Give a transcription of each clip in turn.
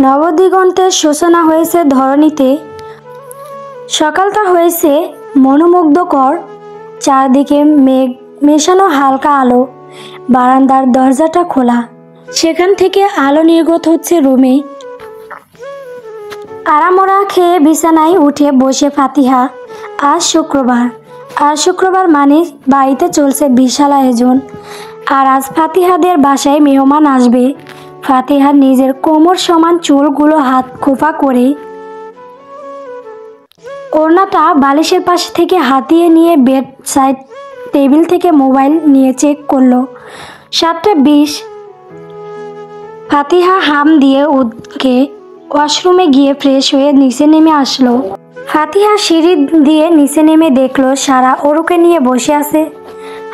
নবদিগন্তের সূচনা হয়েছে ধরণীতে। সকালটা হয়েছে মনোমুগ্ধকর, চারদিকে মেঘ মেশানো হালকা আলো। বারান্দার দরজাটা খোলা, সেখান থেকে আলো নির্গত হচ্ছে রুমে। আড়ামোড়া খেয়ে বিছানায় উঠে বসে ফাতিহা। আজ শুক্রবার মানে বাড়িতে চলছে বিশাল আয়োজন। আর আজ ফাতিহাদের বাসায় মেহমান আসবে। ফাতিহার নিজের কোমর সমান চুলগুলো হাত খোপা করে ওড়নাটা বালিশের পাশে থেকে হাতিয়ে নিয়ে বেড সাইড টেবিল থেকে মোবাইল নিয়ে চেক করলো। 7:20। ফাতিহা হাম দিয়ে উঠে ওয়াশরুমে গিয়ে ফ্রেশ হয়ে নিচে নেমে আসলো। ফাতিহা সিঁড়ি দিয়ে নিচে নেমে দেখলো সারা ওরুকে নিয়ে বসে আছে,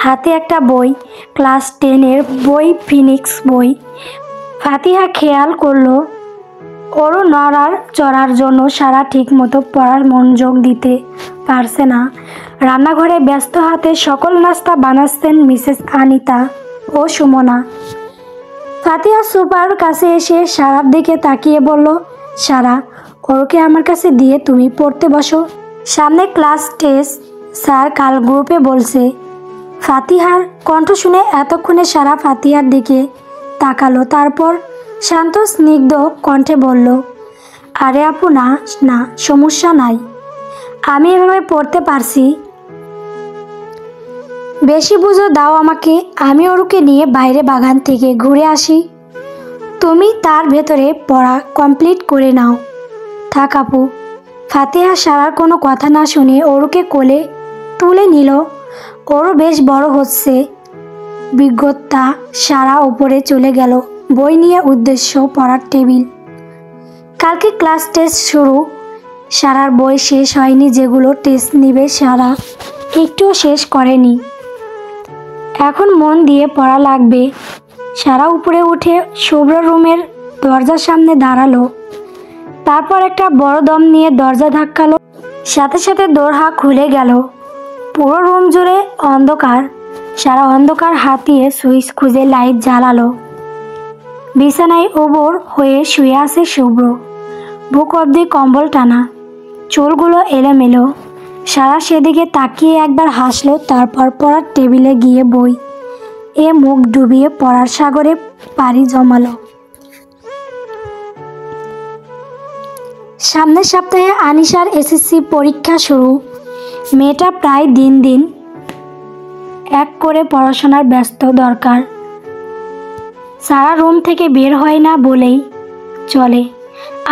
হাতে একটা বই, ক্লাস 10-এর বই, ফিনিক্স বই। ফাতিহা খেয়াল করলো ওরও নড়ার চড়ার জন্য সারা ঠিক মতো পড়ার মনোযোগ দিতে পারছে না। রান্নাঘরে ব্যস্ত হাতে সকল নাস্তা বানাচ্ছেন মিসেস আনিতা ও সুমনা। ফাতিহা সোফার কাছে এসে সারার দিকে তাকিয়ে বলল, সারা, ওরকে আমার কাছে দিয়ে তুমি পড়তে বসো, সামনে ক্লাস টেস্ট, স্যার কাল গ্রুপে বলছে। ফাতিহার কণ্ঠ শুনে এতক্ষণে সারা ফাতিহার দিকে তাকালো, তারপর শান্ত স্নিগ্ধ কণ্ঠে বলল, আরে আপু, না সমস্যা নাই, আমি এভাবে পড়তে পারছি। বেশি বুঝো দাও আমাকে, আমি ওরকে নিয়ে বাইরে বাগান থেকে ঘুরে আসি, তুমি তার ভেতরে পড়া কমপ্লিট করে নাও। থাক আপু। ফাতিহা সারার কোনো কথা না শুনে ওরকে কোলে তুলে নিল। ওরও বেশ বড় হচ্ছে বিজ্ঞতা। সারা উপরে চলে গেল, বই নিয়ে উদ্দেশ্য পড়ার টেবিল। কালকে ক্লাস টেস্ট শুরু। সারার বই শেষ হয়নি, যেগুলো টেস্ট নিবে সারা একটুও শেষ করেনি। এখন মন দিয়ে পড়া লাগবে। সারা উপরে উঠে শুভ্র রুমের দরজার সামনে দাঁড়ালো, তারপর একটা বড় দম নিয়ে দরজা ধাক্কালো। সাথে সাথে দরজা খুলে গেল। পুরো রুম জুড়ে অন্ধকার। সারা অন্ধকার হাতিয়ে সুইচ খুঁজে লাইট জ্বালালো। বিছানায় উবুর হয়ে শুয়ে আছে শুভ্র, বুক অবধি কম্বল টানা, চুলগুলো এলোমেলো। সারা সেদিকে তাকিয়ে একবার হাসলো, তারপর পড়ার টেবিলে গিয়ে বই মুখ ডুবিয়ে পড়ার সাগরে পাড়ি জমালো। সামনের সপ্তাহে আনিশার এসএসসি পরীক্ষা শুরু। মেয়েটা প্রায় দিন এক করে পড়াশোনার ব্যস্ত দরকার। সারা রুম থেকে বের হয় না বলেই চলে।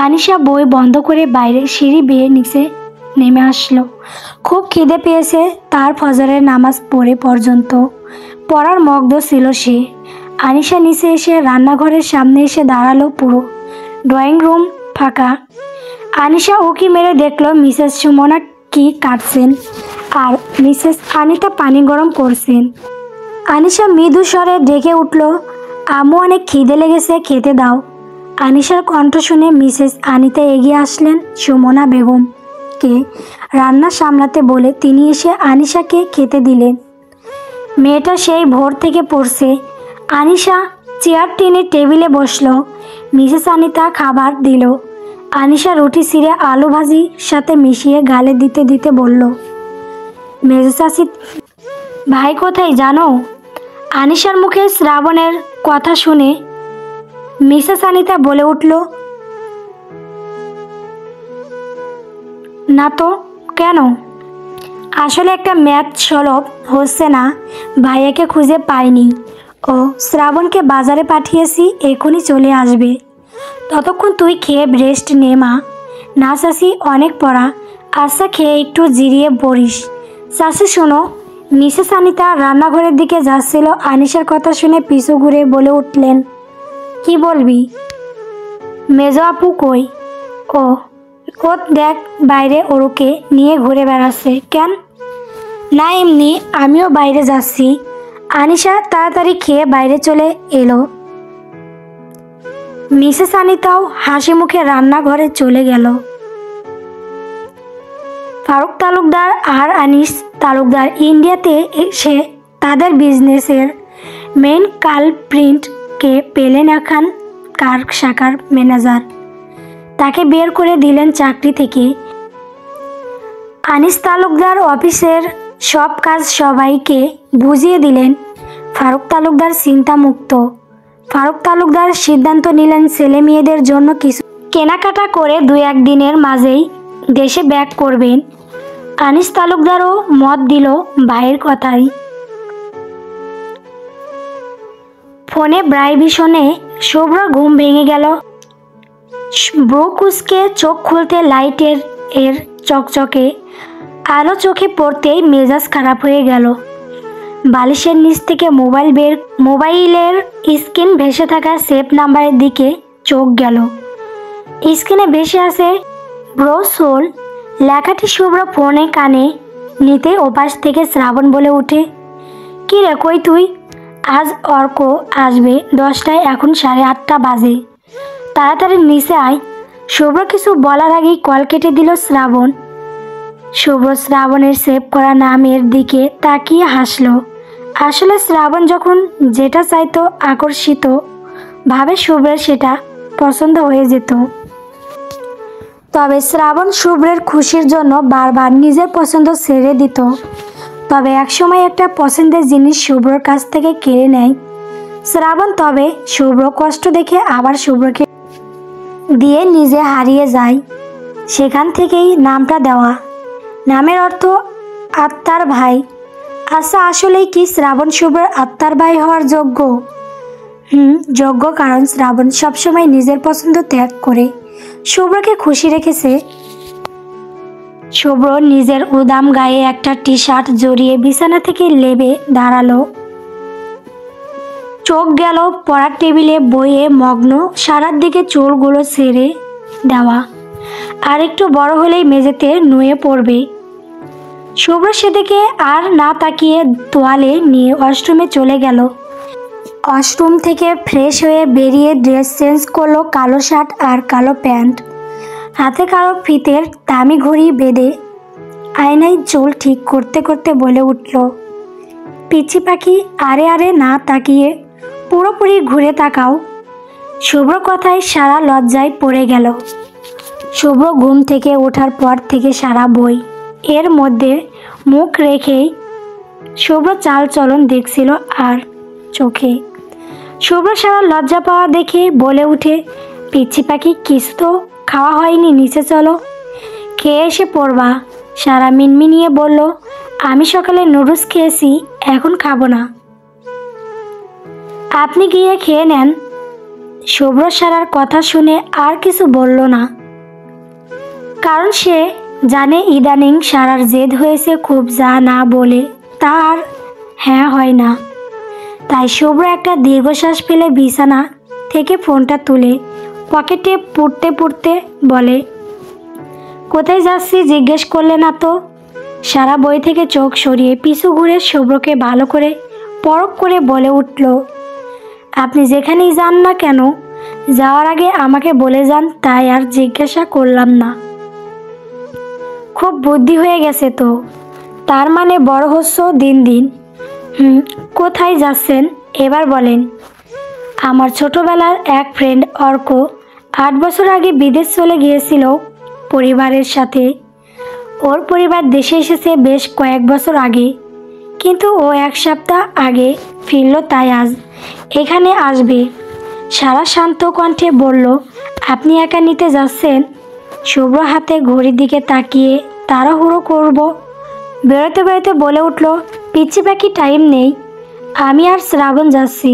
আনিশা বই বন্ধ করে বাইরে সিঁড়ি বেয়ে নিচে নেমে আসলো। খুব খিদে পেয়েছে তার। ফজরের নামাজ পড়ে পর্যন্ত পড়ার মগ্ন ছিল সে। আনিশা নিচে এসে রান্নাঘরের সামনে এসে দাঁড়ালো। পুরো ড্রয়িং রুম ফাঁকা। আনিশা উকি মেরে দেখলো মিসেস সুমনা কি কাটছেন আর মিসেস আনিতা পানি গরম করছেন। আনিশা মৃদু স্বরে ডেকে উঠল, আম্মু, অনেক খিদে লেগেছে, খেতে দাও। আনিশার কণ্ঠ শুনে মিসেস আনিতা এগিয়ে আসলেন সুমনা বেগমকে রান্না সামলাতে বলে। তিনি এসে আনিশাকে খেতে দিলেন। মেয়েটা সেই ভোর থেকে পড়ছে। আনিশা চেয়ার টেনে টেবিলে বসলো। মিসেস আনিতা খাবার দিল। আনিশা রুটি ছিঁড়ে আলু ভাজির সাথে মিশিয়ে গালে দিতে দিতে বলল, মেজো চাচি ভাই কোথায় জানো? আনিশার মুখে শ্রাবণের কথা শুনে মিসেস আনিতা বলে উঠল, না তো, কেন? আসলে একটা ম্যাথ সলভ হচ্ছে না, ভাইয়াকে খুঁজে পাইনি। ও শ্রাবণকে বাজারে পাঠিয়েছি, এখনই চলে আসবে। ততক্ষণ তুই খেয়ে রেস্ট নে মা। না চাচি, অনেক পড়া। আচ্ছা, খেয়ে একটু জিরিয়ে পড়িস। চাচি শোনো। মিসেস আনিতা রান্নাঘরের দিকে যাচ্ছিল। আনিশার কথা শুনে পিছু ঘুরে বলে উঠলেন, কি বলবি? মেজো আপু কই? ও দেখ বাইরে ওরকে নিয়ে ঘুরে বেড়াচ্ছে। কেন? না, এমনি, আমিও বাইরে যাচ্ছি। আনিশা তাড়াতাড়ি খেয়ে বাইরে চলে এলো। মিসেস আনিতাও হাসি মুখে রান্নাঘরে চলে গেল। ফারুক তালুকদার আর আনিস তালুকদার ইন্ডিয়াতে এসে তাদের বিজনেসের মেইন কালপ্রিন্টকে পেলেন এখানকার শাখার ম্যানেজার। তাকে বের করে দিলেন চাকরি থেকে। আনিস তালুকদার অফিসের সব কাজ সবাইকে বুঝিয়ে দিলেন। ফারুক তালুকদার চিন্তামুক্ত। ফারুক তালুকদার সিদ্ধান্ত নিলেন ছেলে মেয়েদের জন্য কিছু কেনাকাটা করে 2-1 দিনের মাঝেই দেশে ব্যাক করবেন। আনিস তালুকদারও মত দিল ভাইয়ের কথাই। ফোনে ভাইব্রেশনে শুভ্রর ঘুম ভেঙে গেল। ব্রু কুঁচকে চোখ খুলতে লাইটের চকচকে আলো চোখে পড়তেই মেজাজ খারাপ হয়ে গেল। বালিশের নিচ থেকে মোবাইলের স্ক্রিন ভেসে থাকা সেভ নাম্বারের দিকে চোখ গেল। স্ক্রিনে ভেসে আছে ব্রো সোল লেখাটি। শুভ্র ফোনে কানে নিতে ওপাশ থেকে শ্রাবণ বলে ওঠে, কি রে কই তুই? আজ অর্ক আসবে 10টায়, এখন 8:30 বাজে, তাড়াতাড়ি নিচে আয়। শুভ্র কিছু বলার আগেই কল কেটে দিল শ্রাবণ। শুভ্র শ্রাবণের সেভ করা নামের দিকে তাকিয়ে হাসল। আসলে শ্রাবণ যখন যেটা চাইতো আকর্ষিত ভাবে শুভ্রের সেটা পছন্দ হয়ে যেত। তবে শ্রাবণ শুভ্রের খুশির জন্য বারবার নিজের পছন্দ ছেড়ে দিত। তবে একসময় একটা পছন্দের জিনিস শুভ্রর কাছ থেকে কেড়ে নেয় শ্রাবণ। তবে শুভ্র কষ্ট দেখে আবার শুভ্রকে দিয়ে নিজে হারিয়ে যায়। সেখান থেকেই নামটা দেওয়া। নামের অর্থ আত্মার ভাই। আচ্ছা, আসলেই কি শ্রাবণ শুভ্রের আত্মার ভাই হওয়ার যোগ্য? যোগ্য, কারণ শ্রাবণ সবসময় নিজের পছন্দ ত্যাগ করে শুভ্রকে খুশি রেখেছে। শুভ্র নিজের উদাম গায়ে একটা টি-শার্ট জড়িয়ে বিছানা থেকে লেবে দাঁড়ালো। চোখ গেল পড়ার টেবিলে, বইয়ে মগ্ন। সারার দিকে চুলগুলো ছেড়ে দেওয়া, আর একটু বড় হলেই মেঝেতে নুয়ে পড়বে। শুভ্র সেদিকে আর না তাকিয়ে তোয়ালে নিয়ে ওয়াশরুমে চলে গেল। ওয়াশরুম থেকে ফ্রেশ হয়ে বেরিয়ে ড্রেস চেঞ্জ করলো, কালো শার্ট আর কালো প্যান্ট, হাতে কালো ফিতের দামি ঘড়ি বেঁধে আয়নায় চুল ঠিক করতে করতে বলে উঠল, পিচি পাখি, আরে আরে না তাকিয়ে পুরোপুরি ঘুরে তাকাও। শুভ্র কথায় সারা লজ্জায় পড়ে গেল। শুভ্র ঘুম থেকে ওঠার পর থেকে সারা বই এর মধ্যে মুখ রেখেই শুভ্র চাল চলন দেখছিল আর চোখে। শুভ্র সারা লজ্জা পাওয়া দেখে বলে উঠে, পিচ্ছি পাখি, কিছু তো খাওয়া হয়নি, নিচে চলো, খেয়ে এসে পড়বা। সারা মিনমিনিয়ে বলল, আমি সকালে নুডলস খেয়েছি, এখন খাবো না, আপনি গিয়ে খেয়ে নেন। শুভ্র সারার কথা শুনে আর কিছু বলল না, কারণ সে জানে ইদানিং সারার জেদ হয়েছে খুব, যা না বলে তা আর হ্যাঁ হয় না। তাই শুভ্র একটা দীর্ঘশ্বাস ফেলে বিছানা থেকে ফোনটা তুলে পকেটে পুড়তে পুড়তে বলে, কোথায় যাচ্ছি জিজ্ঞেস করলে না তো? সারা বই থেকে চোখ সরিয়ে পিছু ঘুরে শুভ্রকে ভালো করে পরখ করে বলে উঠল, আপনি যেখানেই যান না কেন যাওয়ার আগে আমাকে বলে যান, তাই আর জিজ্ঞাসা করলাম না। খুব বুদ্ধি হয়ে গেছে তো, তার মানে বড় হচ্ছ দিন দিন। কোথায় যাচ্ছেন এবার বলেন? আমার ছোটবেলার এক ফ্রেন্ড অর্ক 8 বছর আগে বিদেশ চলে গিয়েছিল পরিবারের সাথে। ওর পরিবার দেশে এসেছে বেশ কয়েক বছর আগে, কিন্তু ও 1 সপ্তাহ আগে ফিরল, তাই আজ এখানে আসবে। সারা শান্ত কণ্ঠে বলল, আপনি একা নিতে যাচ্ছেন? শুভ্র হাতে ঘড়ির দিকে তাকিয়ে তাড়াহুড়ো করব বেরোতে বেরোতে বলে উঠল, পিচ্ছি পাখি, টাইম নেই, আমি আর শ্রাবণ যাচ্ছি।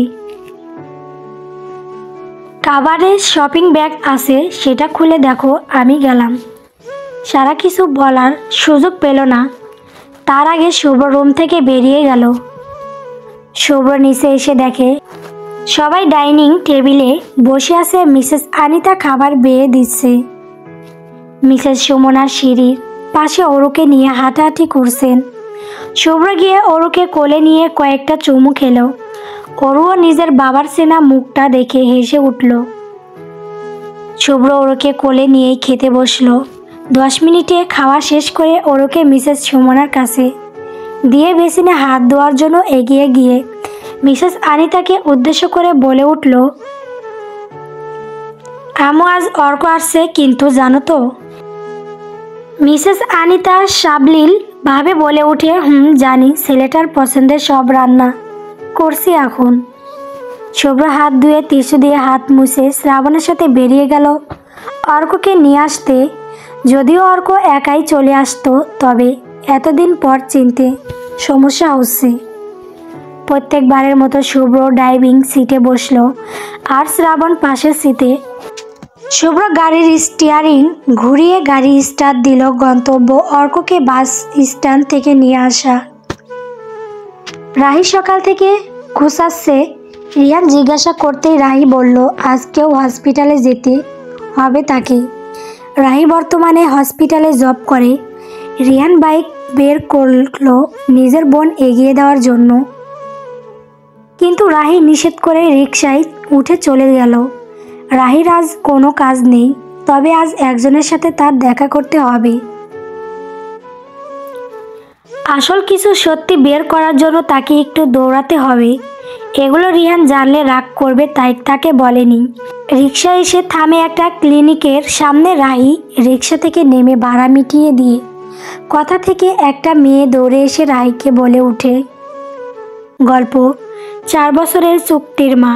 কাভারে শপিং ব্যাগ আছে, সেটা খুলে দেখো, আমি গেলাম। সারা কিছু বলার সুযোগ পেল না। তার আগে শুভ্র রুম থেকে বেরিয়ে গেল। শুভ্র নিচে এসে দেখে সবাই ডাইনিং টেবিলে বসে আছে। মিসেস আনিতা খাবার বেয়ে দিচ্ছে। মিসেস সুমনা সিঁড়ির পাশে অরুকে নিয়ে হাঁটাহাঁটি করছেন। শুভ্র গিয়ে অরুকে কোলে নিয়ে কয়েকটা চুমু খেলো। অরুও নিজের বাবার চেনা মুখটা দেখে হেসে উঠল। শুভ্র অরুকে কোলে নিয়েই খেতে বসলো। 10 মিনিটে খাওয়া শেষ করে অরুকে মিসেস সুমনার কাছে দিয়ে বেসিনে হাত ধোয়ার জন্য এগিয়ে গিয়ে মিসেস আনিতাকে উদ্দেশ্য করে বলে উঠল, আম্মু আজ অর্ক আসছে কিন্তু জানো তো? মিসেস আনিতা সাবলীল ভাবে বলে ওঠে, জানি, ছেলেটার পছন্দের সব রান্না করছি এখন। শুভ্র হাত ধুয়ে টিস্যু দিয়ে হাত মুছে শ্রাবণের সাথে বেরিয়ে গেল অর্ককে নিয়ে আসতে। যদিও অর্ক একাই চলে আসতো, তবে এতদিন পর চিনতে সমস্যা হচ্ছে। প্রত্যেকবারের মতো শুভ্র ড্রাইভিং সিটে বসলো আর শ্রাবণ পাশের সিটে। শুভ্র গাড়ির স্টিয়ারিং ঘুরিয়ে গাড়ি স্টার্ট দিল। গন্তব্য অর্ককে বাস স্ট্যান্ড থেকে নিয়ে আসা। রাহি সকাল থেকে ঘুষাচ্ছে। রিয়ান জিজ্ঞাসা করতেই রাহি বলল, আজকেও হসপিটালে যেতে হবে তাকে। রাহি বর্তমানে হসপিটালে জব করে। রিয়ান বাইক বের করলো নিজের বোন এগিয়ে দেওয়ার জন্য, কিন্তু রাহি নিষেধ করে রিকশায় উঠে চলে গেল। রাহির আজ কোনো কাজ নেই, তবে আজ একজনের সাথে তার দেখা করতে হবে। আসল কিছু সত্যি বের করার জন্য তাকে একটু দৌড়াতে হবে। এগুলো রিহান জানলে রাগ করবে, তাই তাকে বলেনি। রিকশা এসে থামে একটা ক্লিনিকের সামনে। রাহি রিকশা থেকে নেমে ভাড়া মিটিয়ে দিয়ে কথা থেকে একটা মেয়ে দৌড়ে এসে রাহিকে বলে উঠে, গল্প 4 বছরের চুক্তির মা।